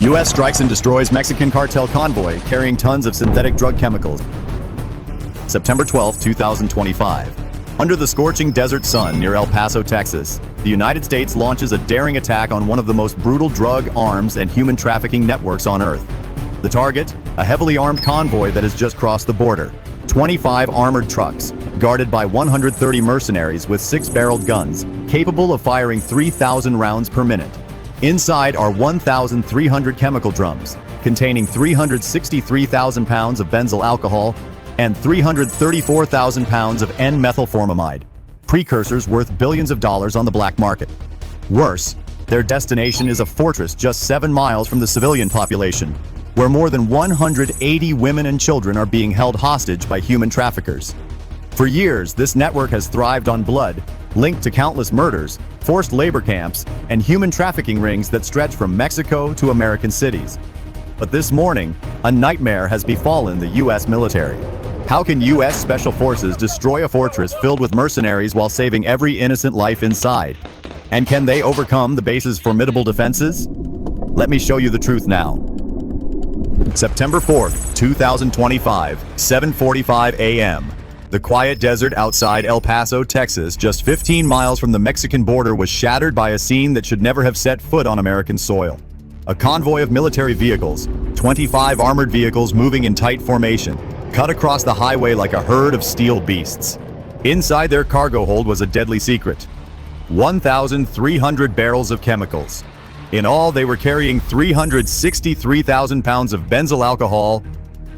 U.S. strikes and destroys Mexican cartel convoy carrying tons of synthetic drug chemicals. September 12, 2025. Under the scorching desert sun near El Paso, Texas, the United States launches a daring attack on one of the most brutal drug, arms, and human trafficking networks on Earth. The target? A heavily armed convoy that has just crossed the border. 25 armored trucks, guarded by 130 mercenaries with 6-barreled guns, capable of firing 3,000 rounds per minute. Inside are 1,300 chemical drums, containing 363,000 pounds of benzyl alcohol and 334,000 pounds of N-methylformamide, precursors worth billions of dollars on the black market. Worse, their destination is a fortress just 7 miles from the civilian population, where more than 180 women and children are being held hostage by human traffickers. For years, this network has thrived on blood, linked to countless murders, forced labor camps, and human trafficking rings that stretch from Mexico to American cities. But this morning, a nightmare has befallen the U.S. military. How can U.S. Special Forces destroy a fortress filled with mercenaries while saving every innocent life inside? And can they overcome the base's formidable defenses? Let me show you the truth now. September 4th, 2025, 7:45 a.m. The quiet desert outside El Paso, Texas, just 15 miles from the Mexican border, was shattered by a scene that should never have set foot on American soil. A convoy of military vehicles, 25 armored vehicles moving in tight formation, cut across the highway like a herd of steel beasts. Inside their cargo hold was a deadly secret: 1,300 barrels of chemicals. In all, they were carrying 363,000 pounds of benzyl alcohol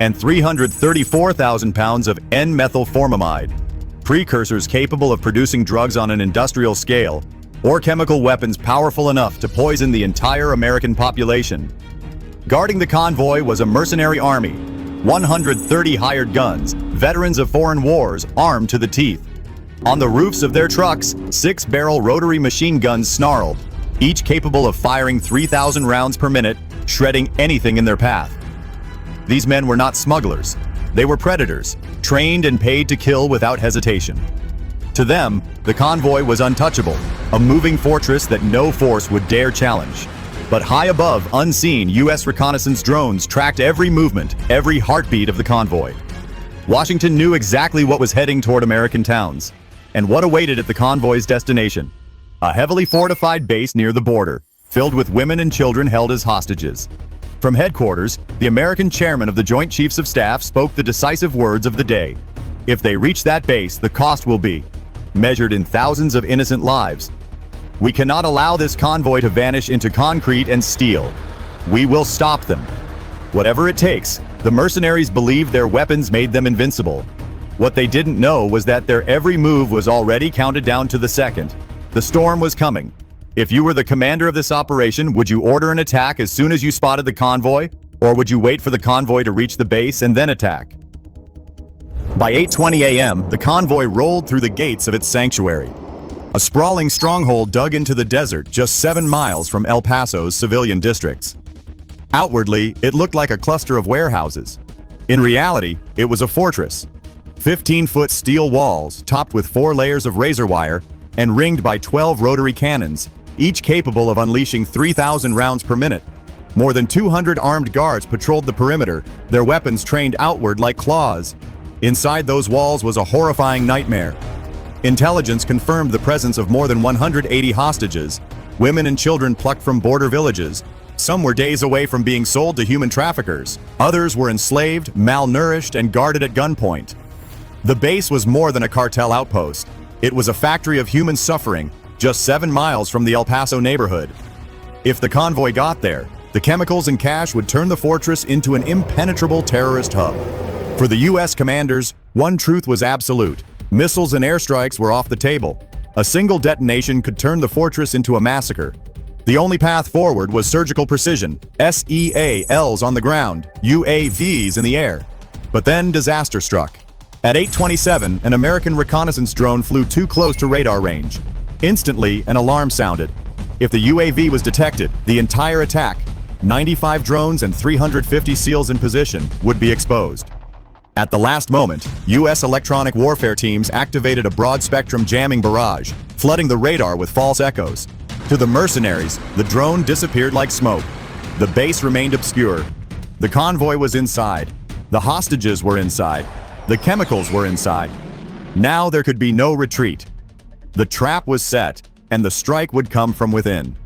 and 334,000 pounds of N-methylformamide, precursors capable of producing drugs on an industrial scale, or chemical weapons powerful enough to poison the entire American population. Guarding the convoy was a mercenary army, 130 hired guns, veterans of foreign wars, armed to the teeth. On the roofs of their trucks, 6-barrel rotary machine guns snarled, each capable of firing 3,000 rounds per minute, shredding anything in their path. These men were not smugglers. They were predators, trained and paid to kill without hesitation. To them, the convoy was untouchable, a moving fortress that no force would dare challenge. But high above, unseen, U.S. reconnaissance drones tracked every movement, every heartbeat of the convoy. Washington knew exactly what was heading toward American towns, and what awaited at the convoy's destination: a heavily fortified base near the border, filled with women and children held as hostages. From headquarters, the American chairman of the Joint Chiefs of Staff spoke the decisive words of the day: if they reach that base, the cost will be measured in thousands of innocent lives. We cannot allow this convoy to vanish into concrete and steel. We will stop them. Whatever it takes. The mercenaries believed their weapons made them invincible. What they didn't know was that their every move was already counted down to the second. The storm was coming. If you were the commander of this operation, would you order an attack as soon as you spotted the convoy? Or would you wait for the convoy to reach the base and then attack? By 8:20 a.m., the convoy rolled through the gates of its sanctuary. A sprawling stronghold dug into the desert just 7 miles from El Paso's civilian districts. Outwardly, it looked like a cluster of warehouses. In reality, it was a fortress. 15-foot steel walls, topped with 4 layers of razor wire, and ringed by 12 rotary cannons, each capable of unleashing 3,000 rounds per minute. More than 200 armed guards patrolled the perimeter, their weapons trained outward like claws. Inside those walls was a horrifying nightmare. Intelligence confirmed the presence of more than 180 hostages, women and children plucked from border villages. Some were days away from being sold to human traffickers. Others were enslaved, malnourished, and guarded at gunpoint. The base was more than a cartel outpost. It was a factory of human suffering, just 7 miles from the El Paso neighborhood. If the convoy got there, the chemicals and cash would turn the fortress into an impenetrable terrorist hub. For the U.S. commanders, one truth was absolute: missiles and airstrikes were off the table. A single detonation could turn the fortress into a massacre. The only path forward was surgical precision: SEALs on the ground, UAVs in the air. But then disaster struck. At 8:27, an American reconnaissance drone flew too close to radar range. Instantly, an alarm sounded. If the UAV was detected, the entire attack, 95 drones and 350 SEALs in position, would be exposed. At the last moment, U.S. electronic warfare teams activated a broad-spectrum jamming barrage, flooding the radar with false echoes. To the mercenaries, the drone disappeared like smoke. The base remained obscure. The convoy was inside. The hostages were inside. The chemicals were inside. Now there could be no retreat. The trap was set, and the strike would come from within.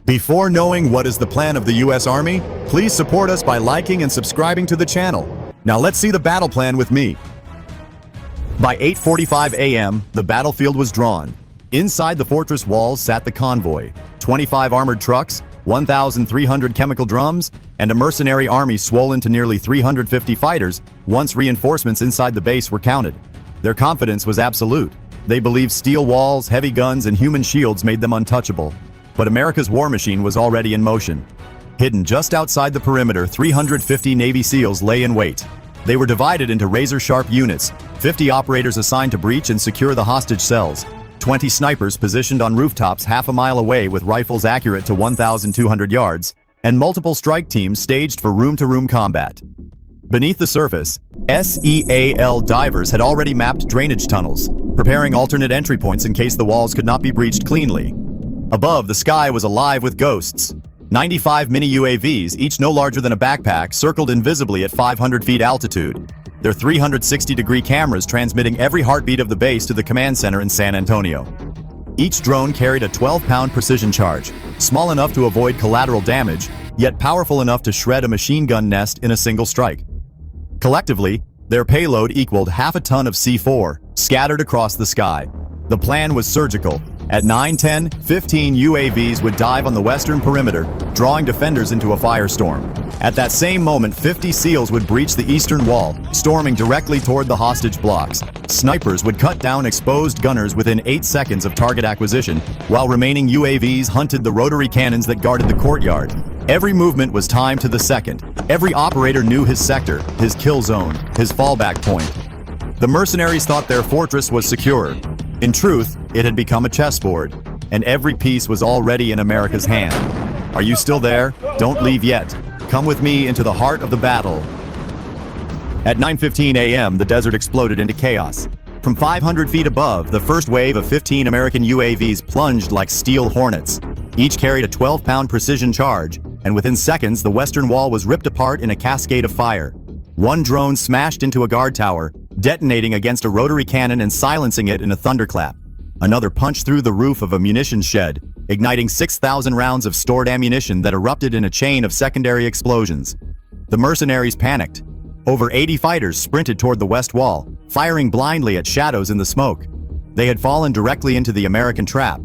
Before knowing what is the plan of the US Army, please support us by liking and subscribing to the channel. Now let's see the battle plan with me. By 8:45 a.m., the battlefield was drawn. Inside the fortress walls sat the convoy, 25 armored trucks, 1,300 chemical drums, and a mercenary army swollen to nearly 350 fighters once reinforcements inside the base were counted. Their confidence was absolute. They believed steel walls, heavy guns, and human shields made them untouchable. But America's war machine was already in motion. Hidden just outside the perimeter, 350 Navy SEALs lay in wait. They were divided into razor-sharp units, 50 operators assigned to breach and secure the hostage cells, 20 snipers positioned on rooftops half a mile away with rifles accurate to 1,200 yards, and multiple strike teams staged for room-to-room combat. Beneath the surface, SEAL divers had already mapped drainage tunnels, preparing alternate entry points in case the walls could not be breached cleanly. Above, the sky was alive with ghosts. 95 mini-UAVs, each no larger than a backpack, circled invisibly at 500 feet altitude, their 360-degree cameras transmitting every heartbeat of the base to the command center in San Antonio. Each drone carried a 12-pound precision charge, small enough to avoid collateral damage, yet powerful enough to shred a machine gun nest in a single strike. Collectively, their payload equaled half a ton of C4, scattered across the sky. The plan was surgical. At 9:10, 15 UAVs would dive on the western perimeter, drawing defenders into a firestorm. At that same moment, 50 SEALs would breach the eastern wall, storming directly toward the hostage blocks. Snipers would cut down exposed gunners within 8 seconds of target acquisition, while remaining UAVs hunted the rotary cannons that guarded the courtyard. Every movement was timed to the second. Every operator knew his sector, his kill zone, his fallback point. The mercenaries thought their fortress was secure. In truth, it had become a chessboard, and every piece was already in America's hand. Are you still there? Don't leave yet. Come with me into the heart of the battle. At 9:15 a.m., the desert exploded into chaos. From 500 feet above, the first wave of 15 American UAVs plunged like steel hornets. Each carried a 12-pound precision charge, and within seconds, the western wall was ripped apart in a cascade of fire. One drone smashed into a guard tower, detonating against a rotary cannon and silencing it in a thunderclap. Another punched through the roof of a munitions shed, igniting 6,000 rounds of stored ammunition that erupted in a chain of secondary explosions. The mercenaries panicked. Over 80 fighters sprinted toward the west wall, firing blindly at shadows in the smoke. They had fallen directly into the American trap.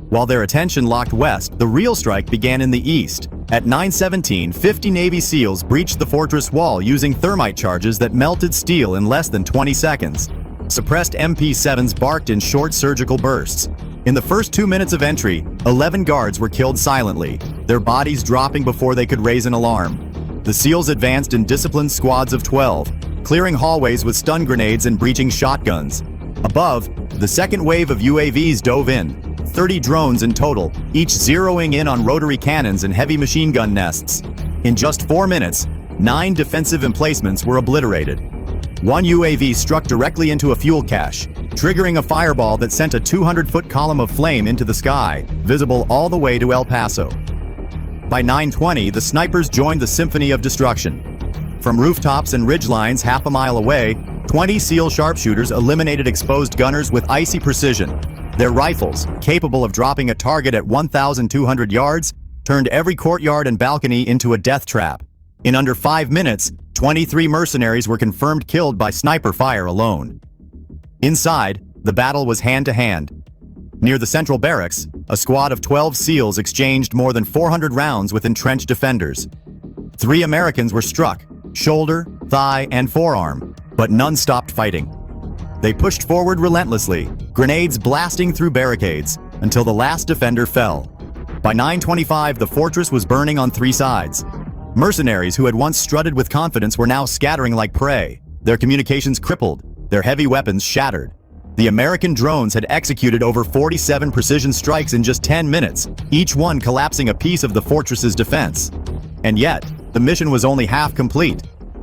While their attention locked west, the real strike began in the east. At 9:17, 50 Navy SEALs breached the fortress wall using thermite charges that melted steel in less than 20 seconds. Suppressed MP7s barked in short surgical bursts. In the first 2 minutes of entry, 11 guards were killed silently, their bodies dropping before they could raise an alarm. The SEALs advanced in disciplined squads of 12, clearing hallways with stun grenades and breaching shotguns. Above, the second wave of UAVs dove in, 30 drones in total, each zeroing in on rotary cannons and heavy machine gun nests. In just 4 minutes, 9 defensive emplacements were obliterated. One UAV struck directly into a fuel cache, triggering a fireball that sent a 200-foot column of flame into the sky, visible all the way to El Paso. By 9:20, the snipers joined the symphony of destruction. From rooftops and ridgelines half a mile away, 20 SEAL sharpshooters eliminated exposed gunners with icy precision. Their rifles, capable of dropping a target at 1,200 yards, turned every courtyard and balcony into a death trap. In under 5 minutes, 23 mercenaries were confirmed killed by sniper fire alone. Inside, the battle was hand-to-hand. Near the central barracks, a squad of 12 SEALs exchanged more than 400 rounds with entrenched defenders. 3 Americans were struck, shoulder, thigh, and forearm, but none stopped fighting. They pushed forward relentlessly, grenades blasting through barricades, until the last defender fell. By 9:25, the fortress was burning on 3 sides. Mercenaries who had once strutted with confidence were now scattering like prey, their communications crippled, their heavy weapons shattered. The American drones had executed over 47 precision strikes in just 10 minutes, each one collapsing a piece of the fortress's defense. And yet, the mission was only half complete.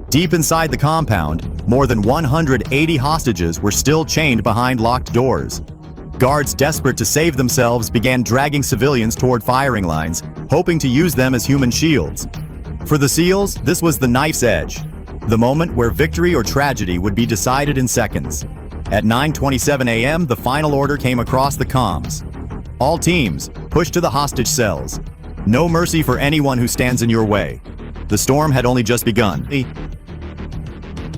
Deep inside the compound, more than 180 hostages were still chained behind locked doors. Guards desperate to save themselves began dragging civilians toward firing lines, hoping to use them as human shields. For the SEALs, this was the knife's edge, the moment where victory or tragedy would be decided in seconds. At 9:27 a.m., the final order came across the comms. All teams, push to the hostage cells. No mercy for anyone who stands in your way. The storm had only just begun.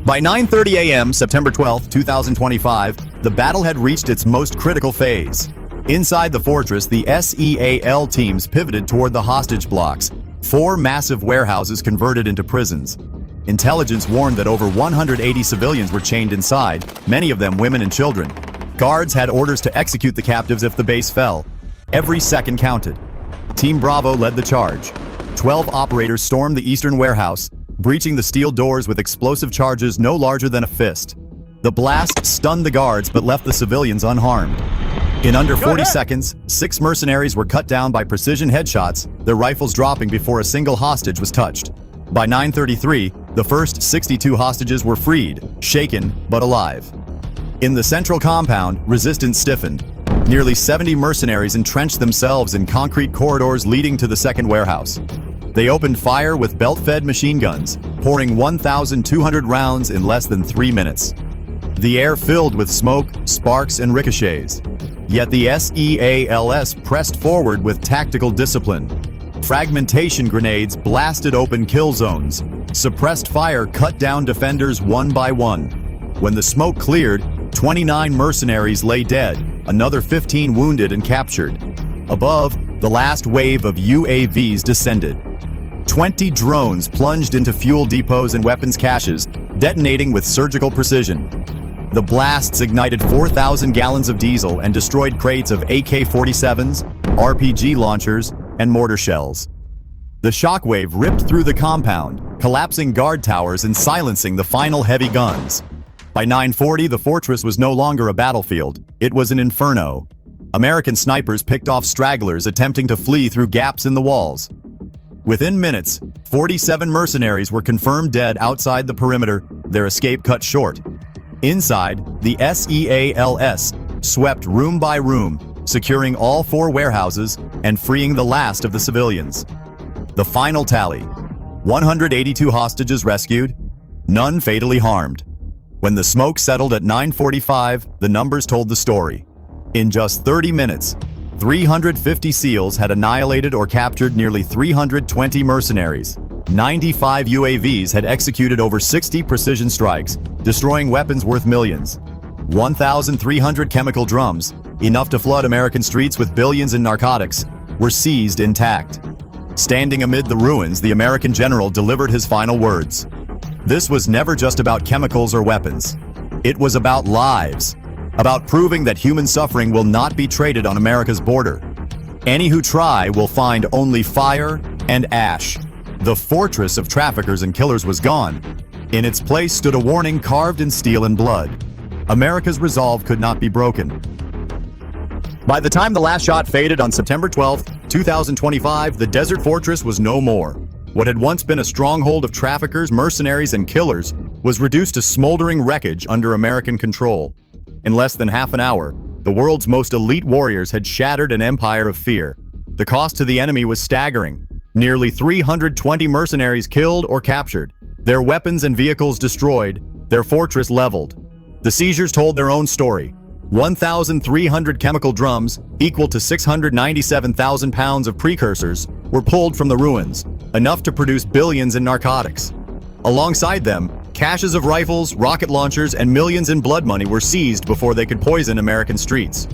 By 9:30 a.m., September 12, 2025, the battle had reached its most critical phase. Inside the fortress, the SEAL teams pivoted toward the hostage blocks, 4 massive warehouses converted into prisons. Intelligence warned that over 180 civilians were chained inside, many of them women and children. Guards had orders to execute the captives if the base fell. Every second counted. Team Bravo led the charge. 12 operators stormed the eastern warehouse, breaching the steel doors with explosive charges no larger than a fist. The blast stunned the guards but left the civilians unharmed. In under 40 seconds, 6 mercenaries were cut down by precision headshots, their rifles dropping before a single hostage was touched. By 9:33, the first 62 hostages were freed, shaken but alive. In the central compound, resistance stiffened. Nearly 70 mercenaries entrenched themselves in concrete corridors leading to the second warehouse. They opened fire with belt-fed machine guns, pouring 1,200 rounds in less than 3 minutes. The air filled with smoke, sparks, and ricochets. Yet the SEALs pressed forward with tactical discipline. Fragmentation grenades blasted open kill zones. Suppressed fire cut down defenders one by one. When the smoke cleared, 29 mercenaries lay dead, another 15 wounded and captured. Above, the last wave of UAVs descended. 20 drones plunged into fuel depots and weapons caches, detonating with surgical precision. The blasts ignited 4,000 gallons of diesel and destroyed crates of AK-47s, RPG launchers, and mortar shells. The shockwave ripped through the compound, collapsing guard towers and silencing the final heavy guns. By 9:40, the fortress was no longer a battlefield. It was an inferno. American snipers picked off stragglers attempting to flee through gaps in the walls. Within minutes, 47 mercenaries were confirmed dead outside the perimeter, their escape cut short. Inside, the SEALs swept room by room, securing all 4 warehouses and freeing the last of the civilians. The final tally: 182 hostages rescued, none fatally harmed. When the smoke settled at 9:45, the numbers told the story. In just 30 minutes, 350 SEALs had annihilated or captured nearly 320 mercenaries. 95 UAVs had executed over 60 precision strikes, destroying weapons worth millions. 1,300 chemical drums, enough to flood American streets with billions in narcotics, were seized intact. Standing amid the ruins, the American general delivered his final words. This was never just about chemicals or weapons. It was about lives, about proving that human suffering will not be traded on America's border. Any who try will find only fire and ash. The fortress of traffickers and killers was gone. In its place stood a warning carved in steel and blood. America's resolve could not be broken. By the time the last shot faded on September 12, 2025, the desert fortress was no more. What had once been a stronghold of traffickers, mercenaries, and killers was reduced to smoldering wreckage under American control. In less than half an hour, the world's most elite warriors had shattered an empire of fear. The cost to the enemy was staggering. Nearly 320 mercenaries killed or captured, their weapons and vehicles destroyed, their fortress leveled. The seizures told their own story. 1,300 chemical drums, equal to 697,000 pounds of precursors, were pulled from the ruins, enough to produce billions in narcotics. Alongside them, caches of rifles, rocket launchers, and millions in blood money were seized before they could poison American streets.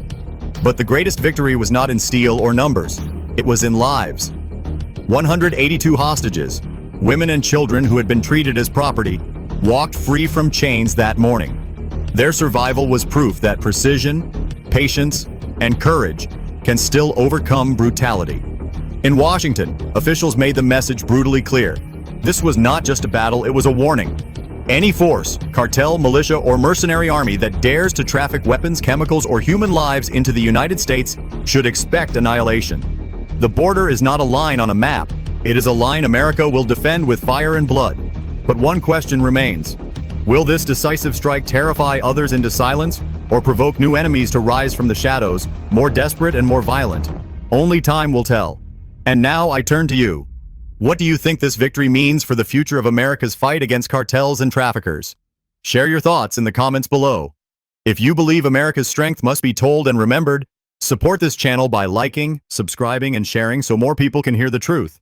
But the greatest victory was not in steel or numbers. It was in lives. 182 hostages, women and children who had been treated as property, walked free from chains that morning. Their survival was proof that precision, patience, and courage can still overcome brutality. In Washington, officials made the message brutally clear. This was not just a battle, it was a warning. Any force, cartel, militia, or mercenary army that dares to traffic weapons, chemicals, or human lives into the United States should expect annihilation. The border is not a line on a map. It is a line America will defend with fire and blood. But one question remains. Will this decisive strike terrify others into silence, or provoke new enemies to rise from the shadows, more desperate and more violent? Only time will tell. And now I turn to you. What do you think this victory means for the future of America's fight against cartels and traffickers? Share your thoughts in the comments below. If you believe America's strength must be told and remembered, support this channel by liking, subscribing, and sharing so more people can hear the truth.